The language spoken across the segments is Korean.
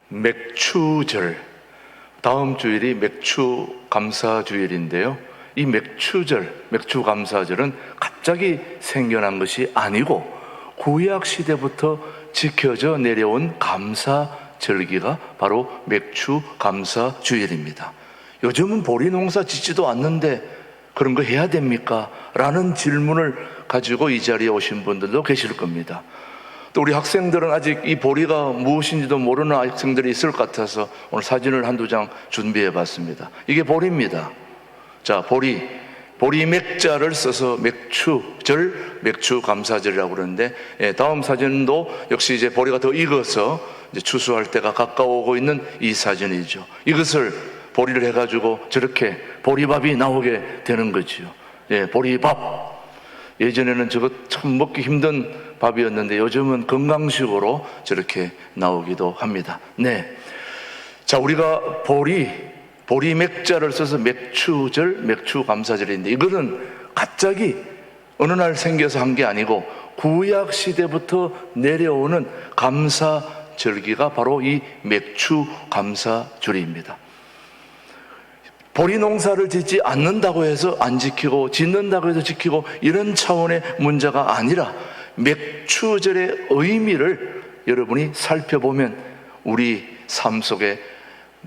맥추절, 다음 주일이 맥추 감사주일인데요. 이 맥추절, 맥추 감사절은 갑자기 생겨난 것이 아니고 구약 시대부터 지켜져 내려온 감사절기가 바로 맥추 감사주일입니다. 요즘은 보리 농사 짓지도 않는데 그런 거 해야 됩니까? 라는 질문을 가지고 이 자리에 오신 분들도 계실 겁니다. 또 우리 학생들은 아직 이 보리가 무엇인지도 모르는 학생들이 있을 것 같아서 오늘 사진을 한두 장 준비해 봤습니다. 이게 보리입니다. 자, 보리 맥자를 써서 맥추절, 맥추감사절이라고 그러는데, 다음 사진도 역시 이제 보리가 더 익어서 이제 추수할 때가 가까워오고 있는 이 사진이죠. 이것을 보리를 해가지고 저렇게 보리밥이 나오게 되는 거지요. 보리밥. 예전에는 저거 참 먹기 힘든 밥이었는데 요즘은 건강식으로 저렇게 나오기도 합니다. 네. 자, 우리가 보리 맥자를 써서 맥추절, 맥추감사절인데 이거는 갑자기 어느 날 생겨서 한 게 아니고 구약 시대부터 내려오는 감사절기가 바로 이 맥추감사절입니다. 보리 농사를 짓지 않는다고 해서 안 지키고 짓는다고 해서 지키고 이런 차원의 문제가 아니라 맥추절의 의미를 여러분이 살펴보면 우리 삶 속에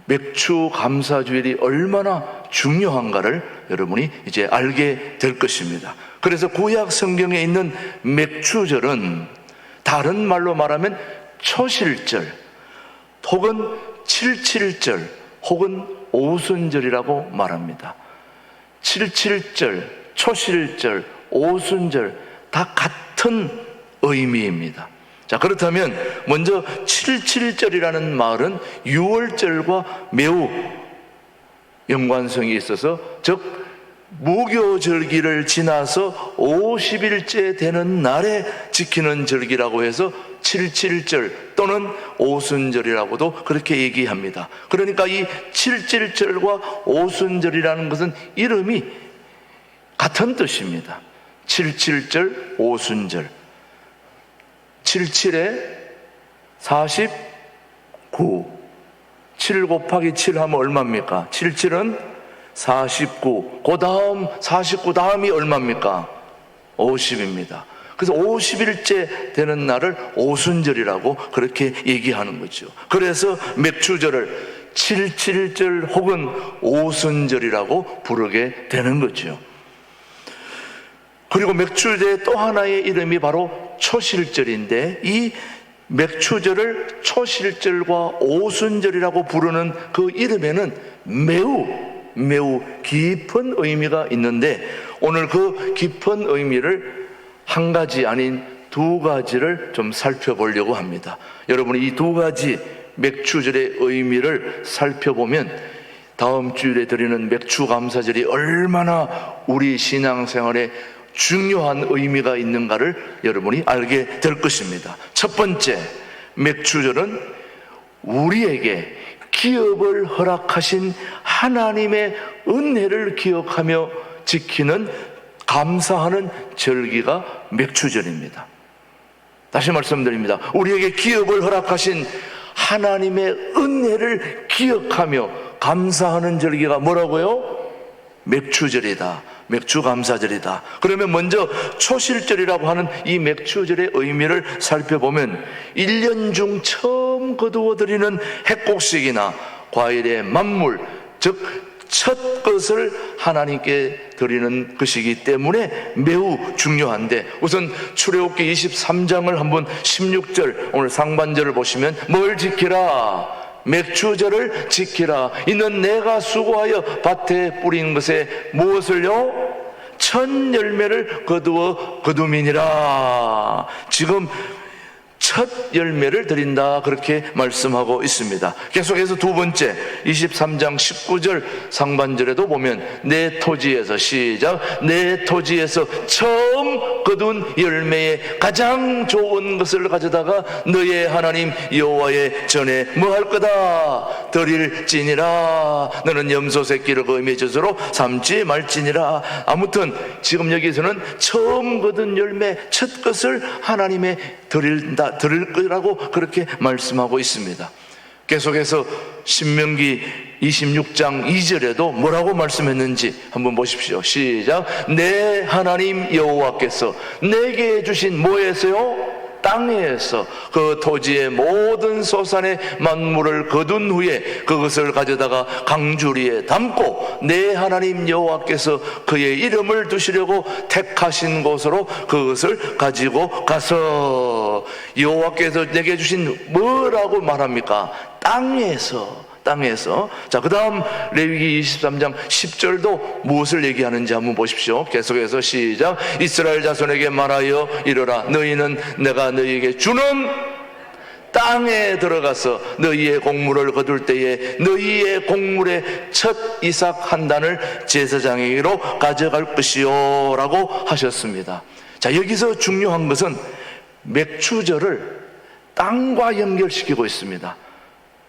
맥추감사주일이 얼마나 중요한가를 여러분이 이제 알게 될 것입니다. 그래서 구약 성경에 있는 맥추절은 다른 말로 말하면 초실절 혹은 칠칠절 혹은 오순절이라고 말합니다. 칠칠절, 초실절, 오순절 다 같은 의미입니다. 자, 그렇다면 먼저 칠칠절이라는 말은 유월절과 매우 연관성이 있어서 즉 무교절기를 지나서 50일째 되는 날에 지키는 절기라고 해서 칠칠절 또는 오순절이라고도 그렇게 얘기합니다. 그러니까 이 칠칠절과 오순절이라는 것은 이름이 같은 뜻입니다. 칠칠절, 오순절. 77에 49. 7 곱하기 7 하면 얼마입니까? 77은 49. 그 다음 49 다음이 얼마입니까? 50입니다. 그래서 50일째 되는 날을 오순절이라고 그렇게 얘기하는 거죠. 그래서 맥추절을 77절 혹은 오순절이라고 부르게 되는 거죠. 그리고 맥추절의 또 하나의 이름이 바로 초실절인데 이 맥추절을 초실절과 오순절이라고 부르는 그 이름에는 매우 깊은 의미가 있는데 오늘 그 깊은 의미를 한 가지 아닌 두 가지를 좀 살펴보려고 합니다. 여러분이 이 두 가지 맥추절의 의미를 살펴보면 다음 주일에 드리는 맥추감사절이 얼마나 우리 신앙생활에 중요한 의미가 있는가를 여러분이 알게 될 것입니다. 첫 번째, 맥추절은 우리에게 기업을 허락하신 하나님의 은혜를 기억하며 지키는 감사하는 절기가 맥추절입니다. 다시 말씀드립니다. 우리에게 기업을 허락하신 하나님의 은혜를 기억하며 감사하는 절기가 뭐라고요? 맥추절이다. 맥추감사절이다. 그러면 먼저 초실절이라고 하는 이 맥추절의 의미를 살펴보면 1년 중 처음 거두어드리는 핵곡식이나 과일의 만물, 즉 첫 것을 하나님께 드리는 것이기 때문에 매우 중요한데 우선 출애굽기 23장을 한번 16절 오늘 상반절을 보시면 뭘 지키라? 맥추절을 지키라. 이는 내가 수고하여 밭에 뿌린 것에 무엇을요? 첫 열매를 거두미니라. 지금 첫 열매를 드린다 그렇게 말씀하고 있습니다. 계속해서 두 번째 23장 19절 상반절에도 보면 내 토지에서 시작 내 토지에서 처음 거둔 열매의 가장 좋은 것을 가져다가 너의 하나님 여호와의 전에 뭐 할 거다? 드릴지니라. 너는 염소 새끼를 거미의 젖으로 삼지 말지니라. 아무튼 지금 여기서는 처음 거둔 열매 첫 것을 하나님의 드릴 거라고 그렇게 말씀하고 있습니다. 계속해서 신명기 26장 2절에도 뭐라고 말씀했는지 한번 보십시오. 시작. 내 하나님 여호와께서 내게 주신 뭐에서요? 땅에서 그 토지의 모든 소산의 만물을 거둔 후에 그것을 가져다가 강주리에 담고 내 하나님 여호와께서 그의 이름을 두시려고 택하신 곳으로 그것을 가지고 가서, 여호와께서 내게 주신 뭐라고 말합니까? 땅에서. 자, 그 다음 레위기 23장 10절도 무엇을 얘기하는지 한번 보십시오. 계속해서 시작. 이스라엘 자손에게 말하여 이르라. 너희는 내가 너희에게 주는 땅에 들어가서 너희의 곡물을 거둘 때에 너희의 곡물의 첫 이삭 한 단을 제사장에게로 가져갈 것이요 라고 하셨습니다. 자, 여기서 중요한 것은 맥추절을 땅과 연결시키고 있습니다.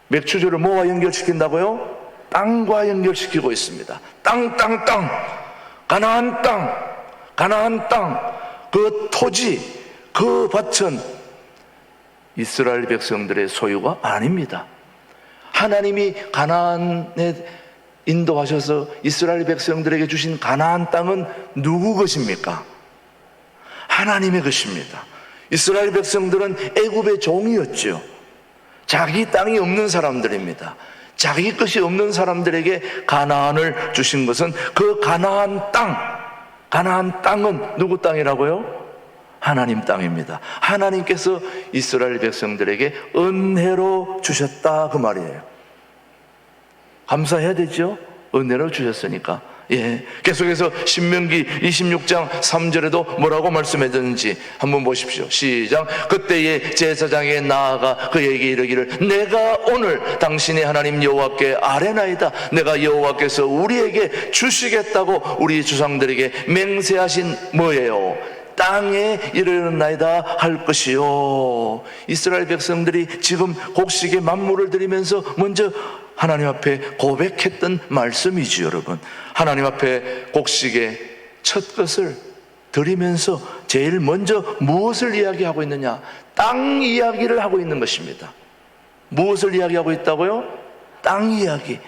맥추절을 뭐와 연결시킨다고요? 땅과 연결시키고 있습니다. 땅, 가나안 땅, 그 토지, 그 밭은 이스라엘 백성들의 소유가 아닙니다. 하나님이 가나안에 인도하셔서 이스라엘 백성들에게 주신 가나안 땅은 누구 것입니까? 하나님의 것입니다. 이스라엘 백성들은 애굽의 종이었죠. 자기 땅이 없는 사람들입니다. 자기 것이 없는 사람들에게 가나안을 주신 것은 그 가나안 땅은 누구 땅이라고요? 하나님 땅입니다. 하나님께서 이스라엘 백성들에게 은혜로 주셨다 그 말이에요. 감사해야 되죠? 은혜로 주셨으니까. 예. 계속해서 신명기 26장 3절에도 뭐라고 말씀했는지 한번 보십시오. 시작. 그때에 제사장에 나아가 그에게 이르기를 내가 오늘 당신의 하나님 여호와께 아뢰나이다. 내가 여호와께서 우리에게 주시겠다고 우리 주상들에게 맹세하신 뭐예요? 땅에 이르렀나이다 할 것이요. 이스라엘 백성들이 지금 곡식의 만물을 드리면서 먼저 하나님 앞에 고백했던 말씀이지 여러분. 하나님 앞에 곡식의 첫 것을 드리면서 제일 먼저 무엇을 이야기하고 있느냐? 땅 이야기를 하고 있는 것입니다. 무엇을 이야기하고 있다고요? 땅 이야기.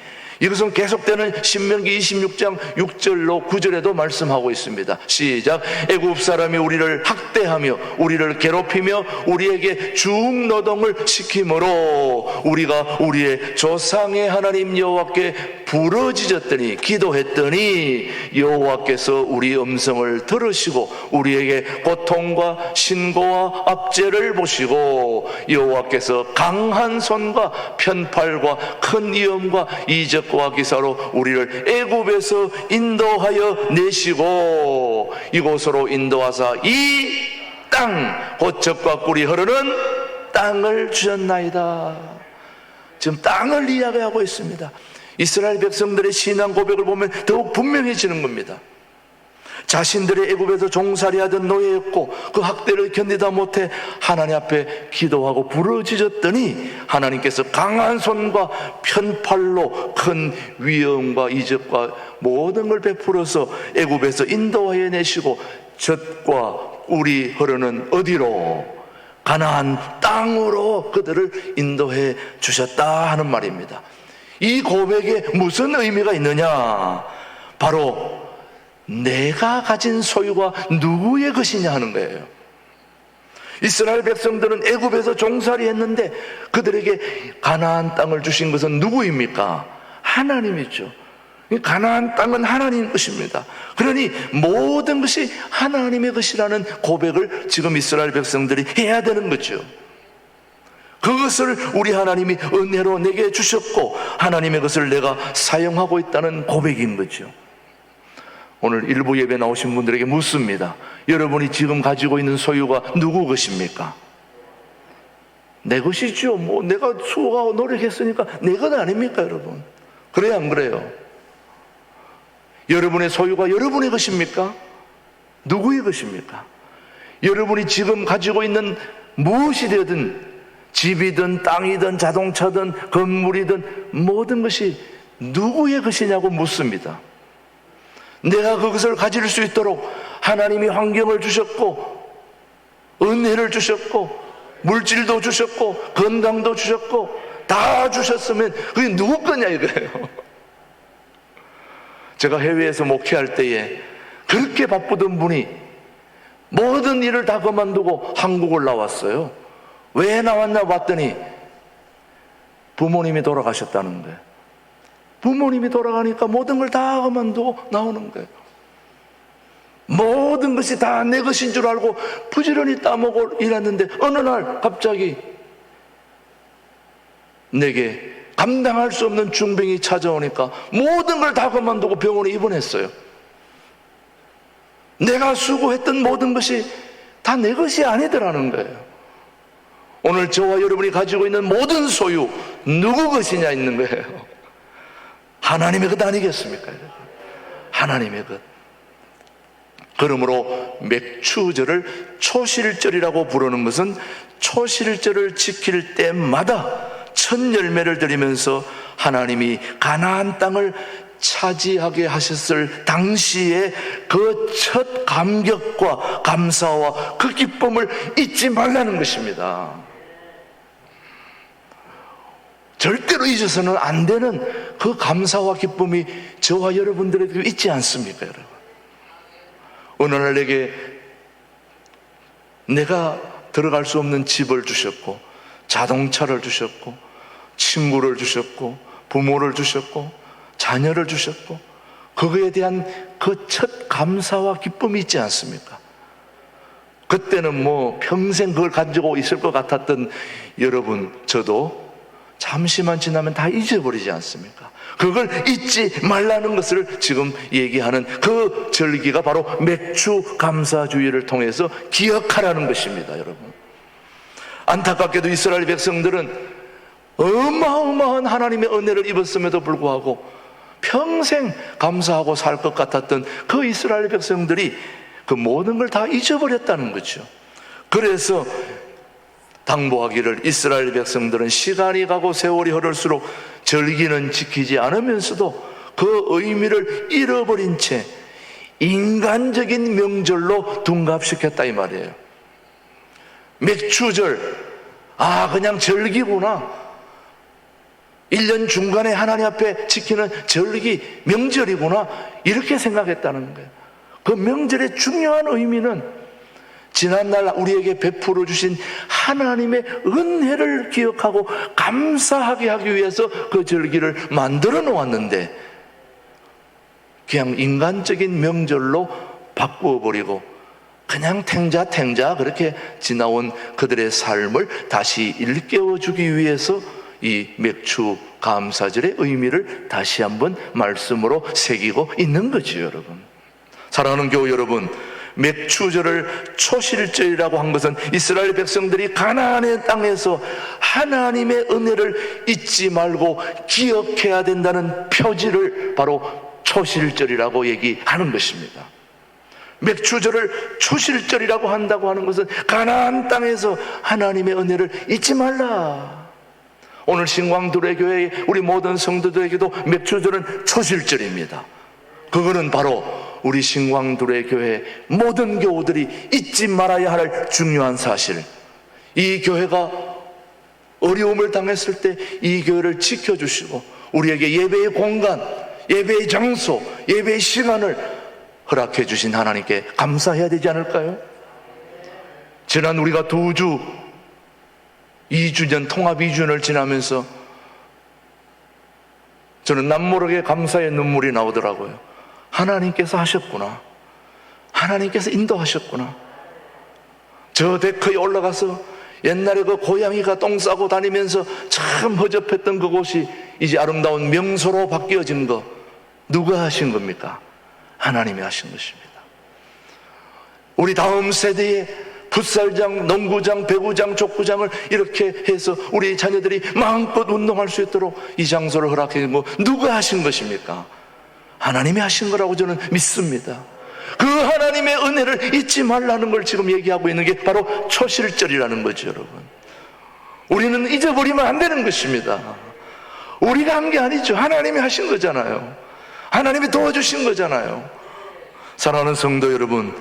이것은 계속되는 신명기 26장 6절로 9절에도 말씀하고 있습니다. 시작. 애굽 사람이 우리를 학대하며 우리를 괴롭히며 우리에게 중노동을 시키므로 우리가 우리의 조상의 하나님 여호와께 부르짖었더니 기도했더니 여호와께서 우리 음성을 들으시고 우리에게 고통과 신고와 압제를 보시고 여호와께서 강한 손과 편팔과 큰 위험과 이적과 기사로 우리를 애굽에서 인도하여 내시고 이곳으로 인도하사 이 땅 곧 젖과 꿀이 흐르는 땅을 주셨나이다. 지금 땅을 이야기하고 있습니다. 이스라엘 백성들의 신앙 고백을 보면 더욱 분명해지는 겁니다. 자신들의 애굽에서 종살이하던 노예였고 그 학대를 견디다 못해 하나님 앞에 기도하고 부르짖었더니 하나님께서 강한 손과 편팔로 큰 위엄과 이적과 모든 걸 베풀어서 애굽에서 인도하여 내시고 젖과 꿀이 흐르는 어디로? 가나안 땅으로 그들을 인도해 주셨다 하는 말입니다. 이 고백에 무슨 의미가 있느냐? 바로 내가 가진 소유가 누구의 것이냐 하는 거예요. 이스라엘 백성들은 애굽에서 종살이 했는데 그들에게 가나안 땅을 주신 것은 누구입니까? 하나님이죠. 가나안 땅은 하나님 것입니다. 그러니 모든 것이 하나님의 것이라는 고백을 지금 이스라엘 백성들이 해야 되는 거죠. 그것을 우리 하나님이 은혜로 내게 주셨고 하나님의 것을 내가 사용하고 있다는 고백인 거죠. 오늘 일부 예배 나오신 분들에게 묻습니다. 여러분이 지금 가지고 있는 소유가 누구 것입니까? 내 것이죠. 뭐 내가 수고하고 노력했으니까 내 것 아닙니까 여러분? 그래요 안 그래요? 여러분의 소유가 여러분의 것입니까? 누구의 것입니까? 여러분이 지금 가지고 있는 무엇이 되든 집이든 땅이든 자동차든 건물이든 모든 것이 누구의 것이냐고 묻습니다. 내가 그것을 가질 수 있도록 하나님이 환경을 주셨고 은혜를 주셨고 물질도 주셨고 건강도 주셨고 다 주셨으면 그게 누구 거냐 이거예요. 제가 해외에서 목회할 때에 그렇게 바쁘던 분이 모든 일을 다 그만두고 한국을 나왔어요. 왜 나왔나 봤더니 부모님이 돌아가셨다는 거예요. 부모님이 돌아가니까 모든 걸 다 그만두고 나오는 거예요. 모든 것이 다 내 것인 줄 알고 부지런히 따먹고 일했는데 어느 날 갑자기 내게 감당할 수 없는 중병이 찾아오니까 모든 걸 다 그만두고 병원에 입원했어요. 내가 수고했던 모든 것이 다 내 것이 아니더라는 거예요. 오늘 저와 여러분이 가지고 있는 모든 소유 누구 것이냐 있는 거예요. 하나님의 것 아니겠습니까? 하나님의 것. 그러므로 맥추절을 초실절이라고 부르는 것은 초실절을 지킬 때마다 첫 열매를 드리면서 하나님이 가나안 땅을 차지하게 하셨을 당시에 그 첫 감격과 감사와 그 기쁨을 잊지 말라는 것입니다. 절대로 잊어서는 안 되는 그 감사와 기쁨이 저와 여러분들에게 있지 않습니까, 여러분? 어느 날 내가 들어갈 수 없는 집을 주셨고, 자동차를 주셨고, 친구를 주셨고, 부모를 주셨고, 자녀를 주셨고, 그거에 대한 그 첫 감사와 기쁨이 있지 않습니까? 그때는 뭐 평생 그걸 가지고 있을 것 같았던 여러분, 저도 잠시만 지나면 다 잊어버리지 않습니까? 그걸 잊지 말라는 것을 지금 얘기하는 그 절기가 바로 맥추 감사주의를 통해서 기억하라는 것입니다, 여러분. 안타깝게도 이스라엘 백성들은 어마어마한 하나님의 은혜를 입었음에도 불구하고 평생 감사하고 살 것 같았던 그 이스라엘 백성들이 그 모든 걸 다 잊어버렸다는 거죠. 그래서 당부하기를 이스라엘 백성들은 시간이 가고 세월이 흐를수록 절기는 지키지 않으면서도 그 의미를 잃어버린 채 인간적인 명절로 둔갑시켰다 이 말이에요. 맥추절, 그냥 절기구나, 1년 중간에 하나님 앞에 지키는 절기, 명절이구나, 이렇게 생각했다는 거예요. 그 명절의 중요한 의미는 지난날 우리에게 베풀어 주신 하나님의 은혜를 기억하고 감사하게 하기 위해서 그 절기를 만들어 놓았는데 그냥 인간적인 명절로 바꾸어 버리고 그냥 탱자 그렇게 지나온 그들의 삶을 다시 일깨워 주기 위해서 이 맥추 감사절의 의미를 다시 한번 말씀으로 새기고 있는 거죠, 여러분. 사랑하는 교우 여러분, 맥추절을 초실절이라고 한 것은 이스라엘 백성들이 가나안의 땅에서 하나님의 은혜를 잊지 말고 기억해야 된다는 표지를 바로 초실절이라고 얘기하는 것입니다. 맥추절을 초실절이라고 한다고 하는 것은 가나안 땅에서 하나님의 은혜를 잊지 말라. 오늘 신광두레교회 우리 모든 성도들에게도 맥추절은 초실절입니다. 그거는 바로 우리 신광두레교회 모든 교우들이 잊지 말아야 할 중요한 사실, 이 교회가 어려움을 당했을 때 이 교회를 지켜주시고 우리에게 예배의 공간, 예배의 장소, 예배의 시간을 허락해 주신 하나님께 감사해야 되지 않을까요? 지난 우리가 2주년 통합 2주년을 지나면서 저는 남모르게 감사의 눈물이 나오더라고요. 하나님께서 하셨구나, 하나님께서 인도하셨구나. 저 데크에 올라가서 옛날에 그 고양이가 똥 싸고 다니면서 참 허접했던 그곳이 이제 아름다운 명소로 바뀌어진 거 누가 하신 겁니까? 하나님이 하신 것입니다. 우리 다음 세대에 풋살장, 농구장, 배구장, 족구장을 이렇게 해서 우리 자녀들이 마음껏 운동할 수 있도록 이 장소를 허락해 뭐 누가 하신 것입니까? 하나님이 하신 거라고 저는 믿습니다. 그 하나님의 은혜를 잊지 말라는 걸 지금 얘기하고 있는 게 바로 초실절이라는 거죠, 여러분. 우리는 잊어버리면 안 되는 것입니다. 우리가 한 게 아니죠. 하나님이 하신 거잖아요. 하나님이 도와주신 거잖아요. 사랑하는 성도 여러분,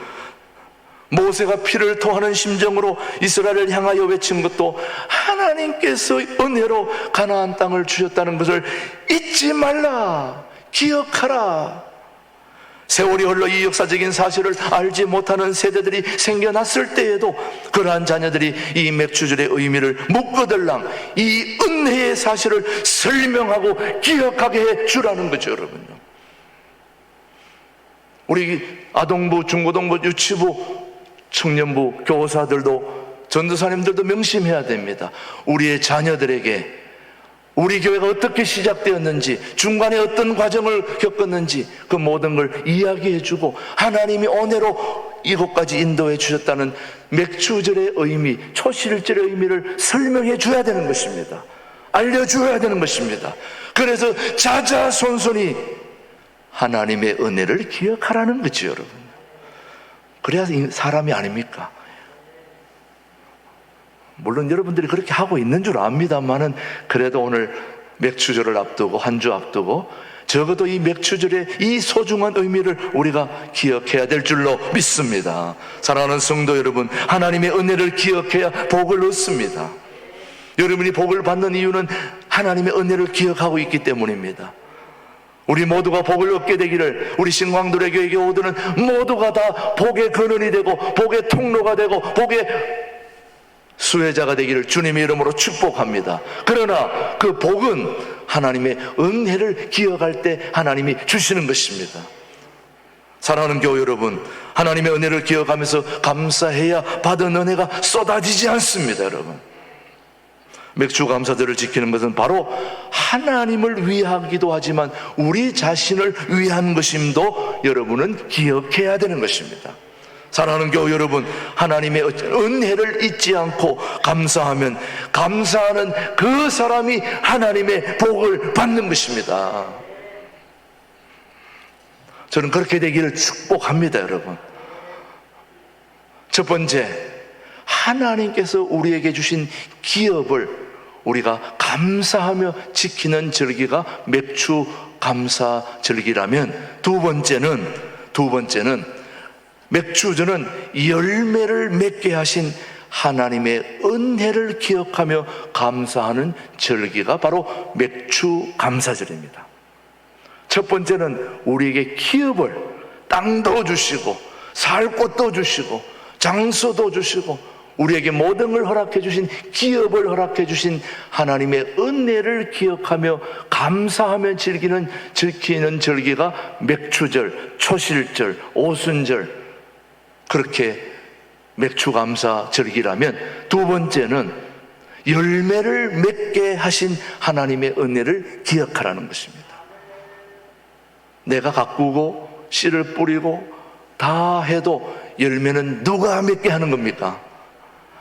모세가 피를 토하는 심정으로 이스라엘을 향하여 외친 것도 하나님께서 은혜로 가나안 땅을 주셨다는 것을 잊지 말라, 기억하라. 세월이 흘러 이 역사적인 사실을 알지 못하는 세대들이 생겨났을 때에도 그러한 자녀들이 이 맥주절의 의미를 묻거들랑 이 은혜의 사실을 설명하고 기억하게 해 주라는 거죠, 여러분요. 우리 아동부, 중고등부, 유치부, 청년부, 교사들도, 전도사님들도 명심해야 됩니다. 우리의 자녀들에게 우리 교회가 어떻게 시작되었는지, 중간에 어떤 과정을 겪었는지 그 모든 걸 이야기해주고 하나님이 은혜로 이곳까지 인도해 주셨다는 맥주절의 의미, 초실절의 의미를 설명해 줘야 되는 것입니다. 알려줘야 되는 것입니다. 그래서 자자손손이 하나님의 은혜를 기억하라는 거죠, 여러분. 그래야 사람이 아닙니까? 물론 여러분들이 그렇게 하고 있는 줄 압니다만은 그래도 오늘 맥주절을 앞두고, 한 주 앞두고 적어도 이 맥주절의 이 소중한 의미를 우리가 기억해야 될 줄로 믿습니다. 사랑하는 성도 여러분, 하나님의 은혜를 기억해야 복을 얻습니다. 여러분이 복을 받는 이유는 하나님의 은혜를 기억하고 있기 때문입니다. 우리 모두가 복을 얻게 되기를, 우리 신광도래 교회에 오드는 모두가 다 복의 근원이 되고 복의 통로가 되고 복의 수혜자가 되기를 주님의 이름으로 축복합니다. 그러나 그 복은 하나님의 은혜를 기억할 때 하나님이 주시는 것입니다. 사랑하는 교회 여러분, 하나님의 은혜를 기억하면서 감사해야 받은 은혜가 쏟아지지 않습니다. 여러분, 맥주 감사절을 지키는 것은 바로 하나님을 위하기도 하지만 우리 자신을 위한 것임도 여러분은 기억해야 되는 것입니다. 사랑하는 교회 여러분, 하나님의 은혜를 잊지 않고 감사하면 감사하는 그 사람이 하나님의 복을 받는 것입니다. 저는 그렇게 되기를 축복합니다, 여러분. 첫 번째, 하나님께서 우리에게 주신 기업을 우리가 감사하며 지키는 절기가 맥주 감사 절기라면, 두 번째는 맥주절은 열매를 맺게 하신 하나님의 은혜를 기억하며 감사하는 절기가 바로 맥주 감사절입니다. 첫 번째는 우리에게 기업을, 땅도 주시고 살 곳도 주시고 장소도 주시고 우리에게 모든 걸 허락해 주신, 기업을 허락해 주신 하나님의 은혜를 기억하며 감사하며 지키는 절기가 맥주절, 초실절, 오순절, 그렇게 맥주감사 절기라면, 두 번째는 열매를 맺게 하신 하나님의 은혜를 기억하라는 것입니다. 내가 가꾸고 씨를 뿌리고 다 해도 열매는 누가 맺게 하는 겁니까?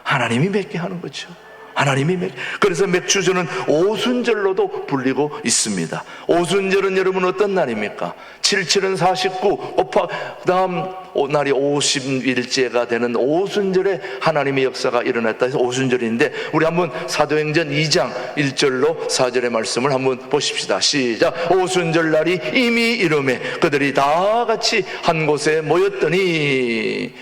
하나님이 맺게 하는 거죠. 하나님이 그래서 맥주절은 오순절로도 불리고 있습니다. 오순절은 여러분 어떤 날입니까? 77은 49 그다음 날이 50일째가 되는 오순절에 하나님의 역사가 일어났다 해서 오순절인데, 우리 한번 사도행전 2장 1절로 4절의 말씀을 한번 보십시다. 시작. 오순절 날이 이미 이르매 그들이 다 같이 한 곳에 모였더니,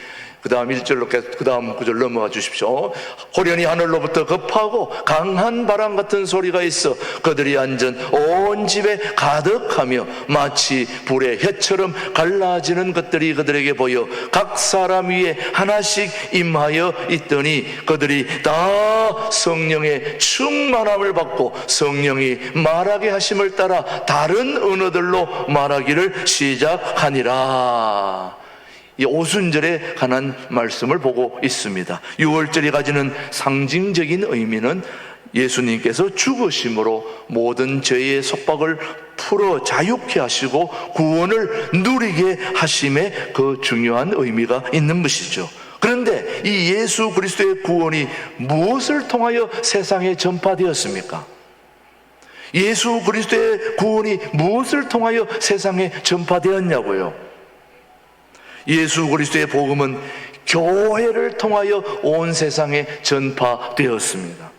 그 다음 1절로 그 다음 9절 넘어가 주십시오. 호련히 하늘로부터 급하고 강한 바람 같은 소리가 있어 그들이 앉은 온 집에 가득하며 마치 불의 혀처럼 갈라지는 것들이 그들에게 보여 각 사람 위에 하나씩 임하여 있더니 그들이 다 성령의 충만함을 받고 성령이 말하게 하심을 따라 다른 언어들로 말하기를 시작하니라. 이 오순절에 관한 말씀을 보고 있습니다. 6월절이 가지는 상징적인 의미는 예수님께서 죽으심으로 모든 죄의 속박을 풀어 자유케 하시고 구원을 누리게 하심에 그 중요한 의미가 있는 것이죠. 그런데 이 예수 그리스도의 구원이 무엇을 통하여 세상에 전파되었습니까? 예수 그리스도의 구원이 무엇을 통하여 세상에 전파되었냐고요? 예수 그리스도의 복음은 교회를 통하여 온 세상에 전파되었습니다.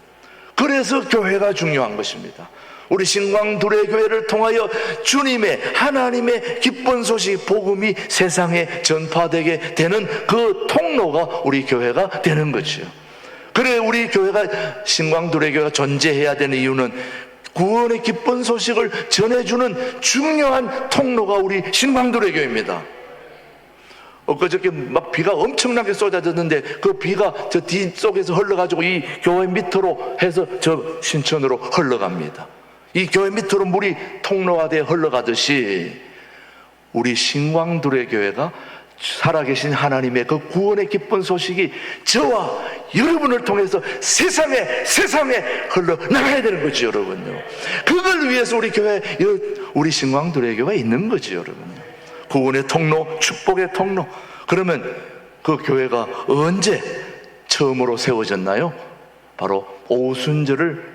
그래서 교회가 중요한 것입니다. 우리 신광두레 교회를 통하여 주님의 하나님의 기쁜 소식 복음이 세상에 전파되게 되는 그 통로가 우리 교회가 되는 거죠. 그래 우리 교회가 신광두레 교회가 존재해야 되는 이유는 구원의 기쁜 소식을 전해주는 중요한 통로가 우리 신광두레 교회입니다. 엊그저께 막 비가 엄청나게 쏟아졌는데 그 비가 저 뒤쪽에서 흘러가지고 이 교회 밑으로 해서 저 신천으로 흘러갑니다. 이 교회 밑으로 물이 통로화되어 흘러가듯이 우리 신광두레 교회가 살아계신 하나님의 그 구원의 기쁜 소식이 저와 여러분을 통해서 세상에 흘러나가야 되는 거죠, 여러분요. 그걸 위해서 우리 교회, 우리 신광두레 교회가 있는 거죠, 여러분요. 구원의 통로, 축복의 통로. 그러면 그 교회가 언제 처음으로 세워졌나요? 바로 오순절을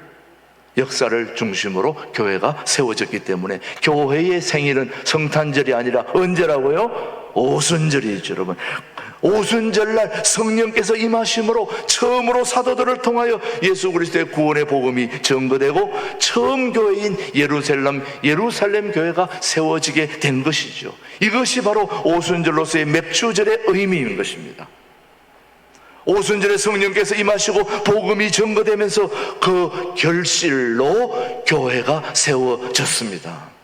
역사를 중심으로 교회가 세워졌기 때문에 교회의 생일은 성탄절이 아니라 언제라고요? 오순절이죠, 여러분. 오순절날 성령께서 임하심으로 처음으로 사도들을 통하여 예수 그리스도의 구원의 복음이 전거되고 처음 교회인 예루살렘 교회가 세워지게 된 것이죠. 이것이 바로 오순절로서의 맥주절의 의미인 것입니다. 오순절에 성령께서 임하시고 복음이 전거되면서 그 결실로 교회가 세워졌습니다.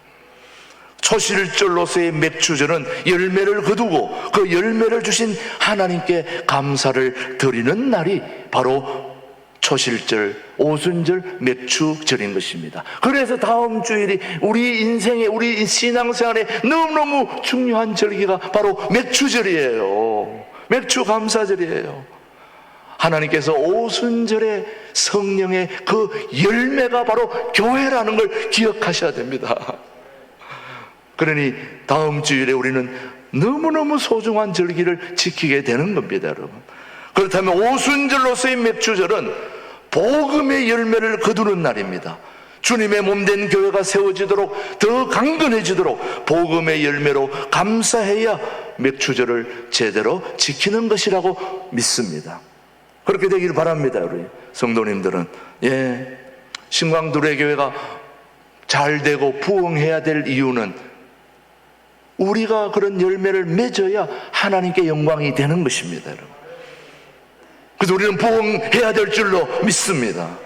초실절로서의 맥주절은 열매를 거두고 그 열매를 주신 하나님께 감사를 드리는 날이 바로 초실절, 오순절, 맥주절인 것입니다. 그래서 다음 주일이 우리 인생에, 우리 신앙생활에 너무너무 중요한 절기가 바로 맥주절이에요. 맥주 감사절이에요. 하나님께서 오순절에 성령의 그 열매가 바로 교회라는 걸 기억하셔야 됩니다. 그러니 다음 주일에 우리는 너무너무 소중한 절기를 지키게 되는 겁니다, 여러분. 그렇다면 오순절로서의 맥주절은 복음의 열매를 거두는 날입니다. 주님의 몸된 교회가 세워지도록 더 강건해지도록 복음의 열매로 감사해야 맥주절을 제대로 지키는 것이라고 믿습니다. 그렇게 되기를 바랍니다, 우리 성도님들은. 신광두레 교회가 잘 되고 부흥해야 될 이유는 우리가 그런 열매를 맺어야 하나님께 영광이 되는 것입니다, 여러분. 그래서 우리는 부흥해야 될 줄로 믿습니다.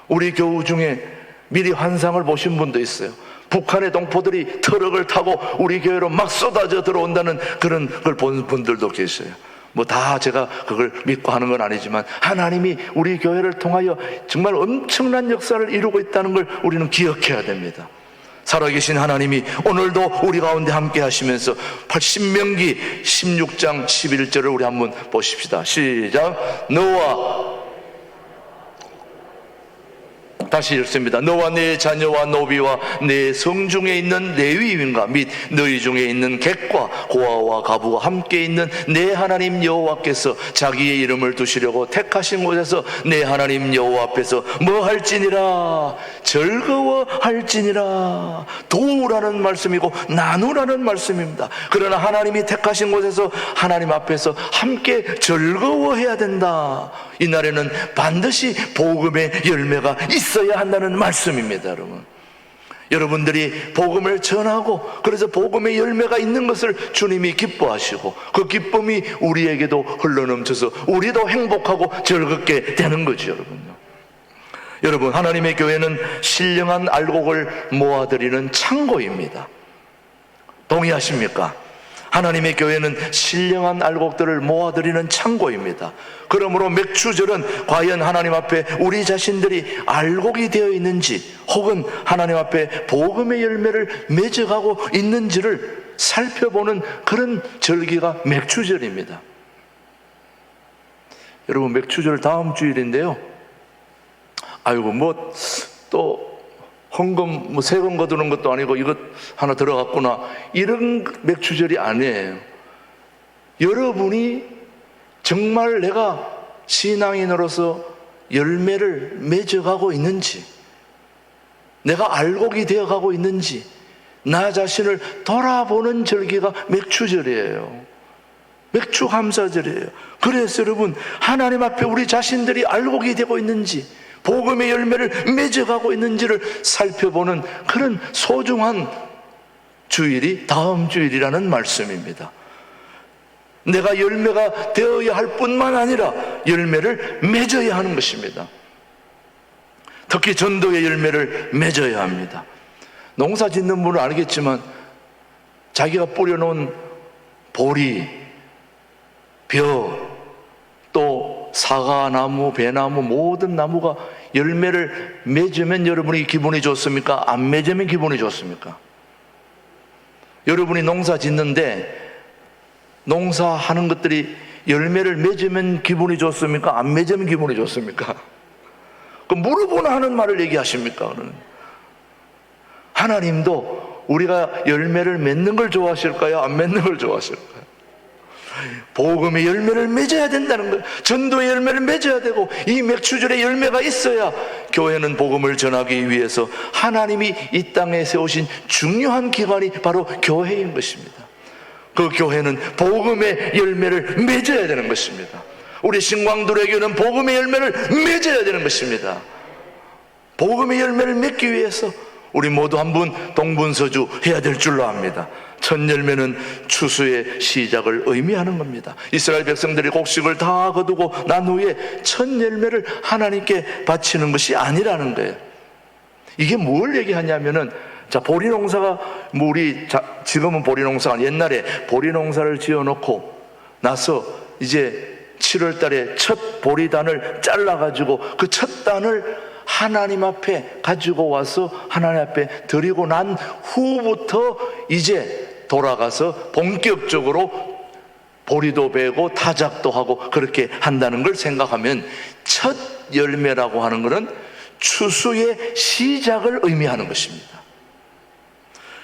우리 교우 중에 미리 환상을 보신 분도 있어요. 북한의 동포들이 트럭을 타고 우리 교회로 막 쏟아져 들어온다는 그런 걸 본 분들도 계셔요. 뭐 다 제가 그걸 믿고 하는 건 아니지만 하나님이 우리 교회를 통하여 정말 엄청난 역사를 이루고 있다는 걸 우리는 기억해야 됩니다. 살아계신 하나님이 오늘도 우리 가운데 함께 하시면서 신명기 16장 11절을 우리 한번 보십시다. 시작. 다시 읽습니다. 너와 내 자녀와 노비와 내 성중에 있는 레위인과 및 너희 중에 있는 객과 고아와 가부가 함께 있는 내 하나님 여호와께서 자기의 이름을 두시려고 택하신 곳에서 내 하나님 여호와 앞에서 뭐 할지니라, 즐거워할지니라. 도우라는 말씀이고 나누라는 말씀입니다. 그러나 하나님이 택하신 곳에서 하나님 앞에서 함께 즐거워해야 된다. 이날에는 반드시 복음의 열매가 있어야 한다는 말씀입니다, 여러분. 여러분들이 복음을 전하고 그래서 복음의 열매가 있는 것을 주님이 기뻐하시고 그 기쁨이 우리에게도 흘러넘쳐서 우리도 행복하고 즐겁게 되는 거죠, 여러분요. 여러분, 하나님의 교회는 신령한 알곡을 모아드리는 창고입니다. 동의하십니까? 하나님의 교회는 신령한 알곡들을 모아드리는 창고입니다. 그러므로 맥주절은 과연 하나님 앞에 우리 자신들이 알곡이 되어 있는지 혹은 하나님 앞에 복음의 열매를 맺어가고 있는지를 살펴보는 그런 절기가 맥주절입니다. 여러분, 맥주절 다음 주일인데요. 아이고 뭐 또 헌금, 세금 거두는 것도 아니고 이것 하나 들어갔구나, 이런 맥주절이 아니에요. 여러분이 정말 내가 신앙인으로서 열매를 맺어가고 있는지, 내가 알곡이 되어가고 있는지 나 자신을 돌아보는 절기가 맥주절이에요. 맥주 감사절이에요. 그래서 여러분, 하나님 앞에 우리 자신들이 알곡이 되고 있는지, 복음의 열매를 맺어가고 있는지를 살펴보는 그런 소중한 주일이 다음 주일이라는 말씀입니다. 내가 열매가 되어야 할 뿐만 아니라 열매를 맺어야 하는 것입니다. 특히 전도의 열매를 맺어야 합니다. 농사 짓는 분은 알겠지만 자기가 뿌려놓은 보리, 벼, 또 사과나무, 배나무 모든 나무가 열매를 맺으면 여러분이 기분이 좋습니까? 안 맺으면 기분이 좋습니까? 여러분이 농사 짓는데 농사하는 것들이 열매를 맺으면 기분이 좋습니까? 안 맺으면 기분이 좋습니까? 그 물어보나 하는 말을 얘기하십니까? 그러는 하나님도 우리가 열매를 맺는 걸 좋아하실까요? 안 맺는 걸 좋아하실까요? 복음의 열매를 맺어야 된다는 거예요. 전도의 열매를 맺어야 되고 이 맥추절의 열매가 있어야 교회는 복음을 전하기 위해서 하나님이 이 땅에 세우신 중요한 기관이 바로 교회인 것입니다. 그 교회는 복음의 열매를 맺어야 되는 것입니다. 우리 신광들에게는 복음의 열매를 맺어야 되는 것입니다. 복음의 열매를 맺기 위해서 우리 모두 한번 동분서주 해야 될 줄로 압니다. 첫 열매는 추수의 시작을 의미하는 겁니다. 이스라엘 백성들이 곡식을 다 거두고 난 후에 첫 열매를 하나님께 바치는 것이 아니라는 거예요. 이게 뭘 얘기하냐면은, 자, 보리 농사가, 지금은 보리 농사가, 옛날에 보리 농사를 지어 놓고 나서 이제 7월 달에 첫 보리단을 잘라가지고 그 첫 단을 하나님 앞에 가지고 와서 하나님 앞에 드리고 난 후부터 이제 돌아가서 본격적으로 보리도 베고 타작도 하고 그렇게 한다는 걸 생각하면 첫 열매라고 하는 것은 추수의 시작을 의미하는 것입니다.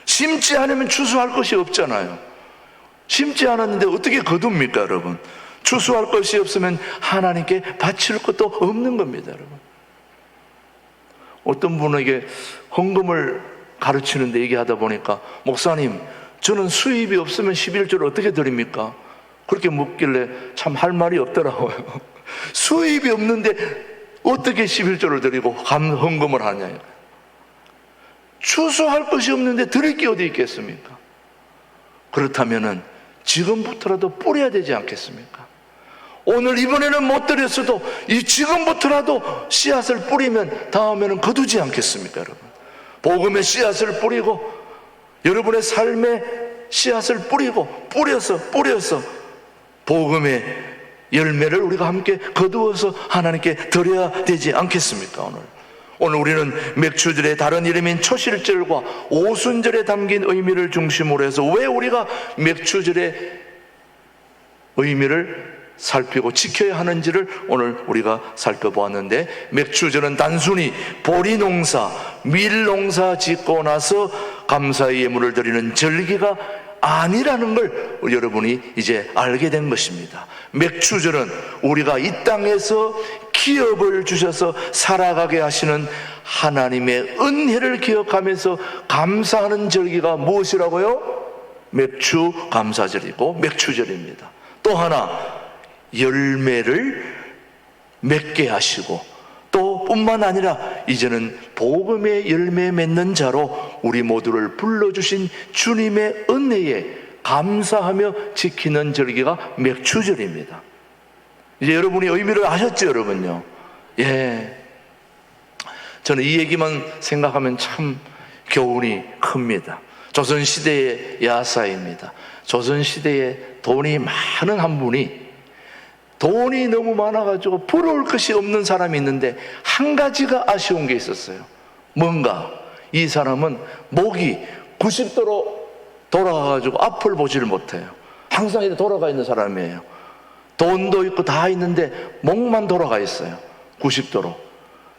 심지 않으면 추수할 것이 없잖아요. 심지 않았는데 어떻게 거둡니까, 여러분? 추수할 것이 없으면 하나님께 바칠 것도 없는 겁니다, 여러분. 어떤 분에게 헌금을 가르치는데 얘기하다 보니까, 목사님, 저는 수입이 없으면 11조를 어떻게 드립니까? 그렇게 묻길래 참 할 말이 없더라고요. 수입이 없는데 어떻게 11조를 드리고 헌금을 하냐. 추수할 것이 없는데 드릴 게 어디 있겠습니까? 그렇다면은 지금부터라도 뿌려야 되지 않겠습니까? 오늘 이번에는 못 드렸어도 이 지금부터라도 씨앗을 뿌리면 다음에는 거두지 않겠습니까, 여러분? 복음의 씨앗을 뿌리고 여러분의 삶의 씨앗을 뿌려서 복음의 열매를 우리가 함께 거두어서 하나님께 드려야 되지 않겠습니까? 오늘 우리는 맥추절의 다른 이름인 초실절과 오순절에 담긴 의미를 중심으로 해서 왜 우리가 맥추절의 의미를 살피고 지켜야 하는지를 오늘 우리가 살펴보았는데, 맥추절은 단순히 보리농사, 밀농사 짓고 나서 감사의 예물을 드리는 절기가 아니라는 걸 여러분이 이제 알게 된 것입니다. 맥추절은 우리가 이 땅에서 기업을 주셔서 살아가게 하시는 하나님의 은혜를 기억하면서 감사하는 절기가 무엇이라고요? 맥추 감사절이고 맥추절입니다. 또 하나, 열매를 맺게 하시고 또 뿐만 아니라 이제는 복음의 열매 맺는 자로 우리 모두를 불러주신 주님의 은혜에 감사하며 지키는 절기가 맥추절입니다. 이제 여러분이 의미를 아셨죠, 여러분요? 예. 저는 이 얘기만 생각하면 참 교훈이 큽니다. 조선시대의 야사입니다. 조선시대에 돈이 많은 한 분이 돈이 너무 많아가지고 부러울 것이 없는 사람이 있는데 한 가지가 아쉬운 게 있었어요. 뭔가 이 사람은 목이 90도로 돌아가가지고 앞을 보지를 못해요. 항상 이렇게 돌아가 있는 사람이에요. 돈도 있고 다 있는데 목만 돌아가 있어요. 90도로.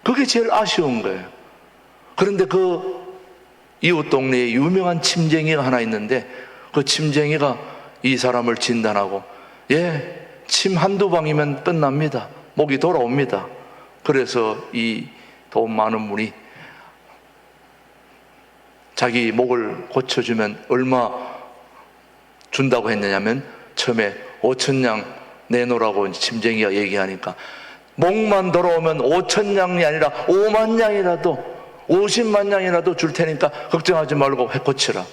그게 제일 아쉬운 거예요. 그런데 그 이웃 동네에 유명한 침쟁이가 하나 있는데 그 침쟁이가 이 사람을 진단하고, 예, 침 한두 방이면 끝납니다. 목이 돌아옵니다. 그래서 이 돈 많은 분이 자기 목을 고쳐주면 얼마 준다고 했느냐면 처음에 5천냥 내놓으라고 침쟁이가 얘기하니까 목만 돌아오면 5천 양이 아니라 5만 양이라도 50만 양이라도 줄 테니까 걱정하지 말고 해코치라.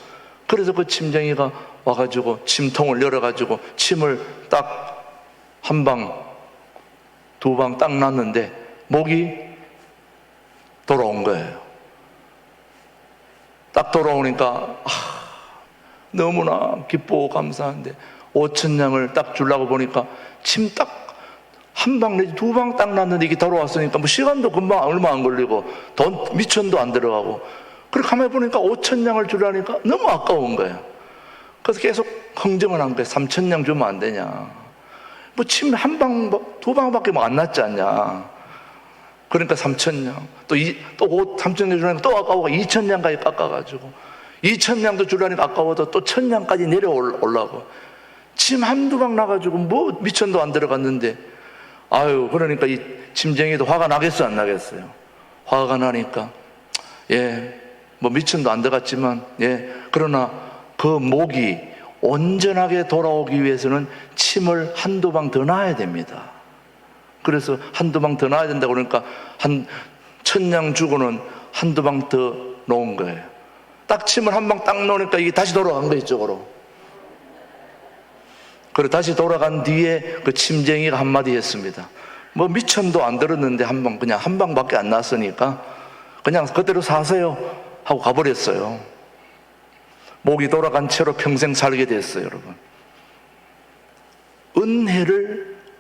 그래서 그 침쟁이가 와가지고 침통을 열어가지고 침을 딱 한 방, 두 방 딱 놨는데 목이 돌아온 거예요. 딱 돌아오니까 너무나 기쁘고 감사한데 5천 양을 딱 주려고 보니까 침 딱 한 방 내지 두 방 딱 놨는데 이게 돌아왔으니까 뭐 시간도 금방 얼마 안 걸리고 돈 미천도 안 들어가고, 그렇게 가만히 보니까 5천 양을 주려니까 너무 아까운 거예요. 그래서 계속 흥정을 한 거예요. 3천 양 주면 안 되냐, 뭐 침 한 방, 두 방밖에 뭐 안 났지 않냐. 그러니까 3천 양, 또 3천 양 주려니까 또 아까워가 2천 양까지 깎아가지고 2천 양도 주려니까 아까워도 또 1천 양까지 내려올라고 침 한두 방 나가지고 뭐 미천도 안 들어갔는데, 아유, 그러니까 이 침쟁이도 화가 나겠어 안 나겠어요? 화가 나니까 뭐 미천도 안 들어갔지만 그러나 그 목이 온전하게 돌아오기 위해서는 침을 한두 방 더 놔야 됩니다. 그래서 한두 방 더 놔야 된다고 그러니까 한 1,000양 주고는 한두 방 더 놓은 거예요. 딱 침을 한 방 딱 놓으니까 이게 다시 돌아간 거예요, 이쪽으로. 그리고 다시 돌아간 뒤에 그 침쟁이가 한마디 했습니다. 뭐 미천도 안 들었는데 그냥 한 방밖에 안 났으니까 그냥 그대로 사세요 하고 가버렸어요. 목이 돌아간 채로 평생 살게 됐어요, 여러분.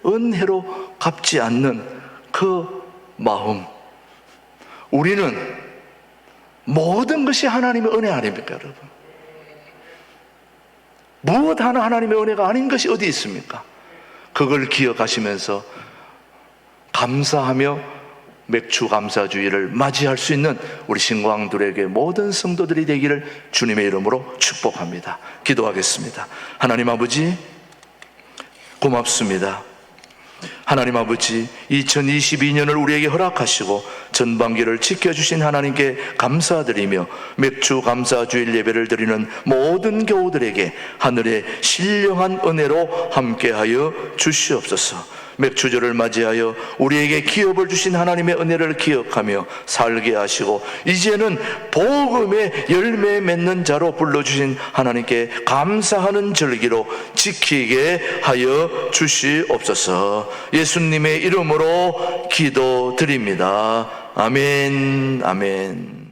은혜로 갚지 않는 그 마음. 우리는 모든 것이 하나님의 은혜 아닙니까, 여러분? 무엇 하나 하나님의 은혜가 아닌 것이 어디 있습니까? 그걸 기억하시면서 감사하며 맥주 감사주의를 맞이할 수 있는 우리 신광들에게 모든 성도들이 되기를 주님의 이름으로 축복합니다. 기도하겠습니다. 하나님 아버지, 고맙습니다. 하나님 아버지, 2022년을 우리에게 허락하시고 전반기를 지켜주신 하나님께 감사드리며 맥주 감사주일 예배를 드리는 모든 교우들에게 하늘의 신령한 은혜로 함께하여 주시옵소서. 맥주절을 맞이하여 우리에게 기업을 주신 하나님의 은혜를 기억하며 살게 하시고 이제는 복음의 열매 맺는 자로 불러주신 하나님께 감사하는 절기로 지키게 하여 주시옵소서. 예수님의 이름으로 기도드립니다. 아멘, 아멘.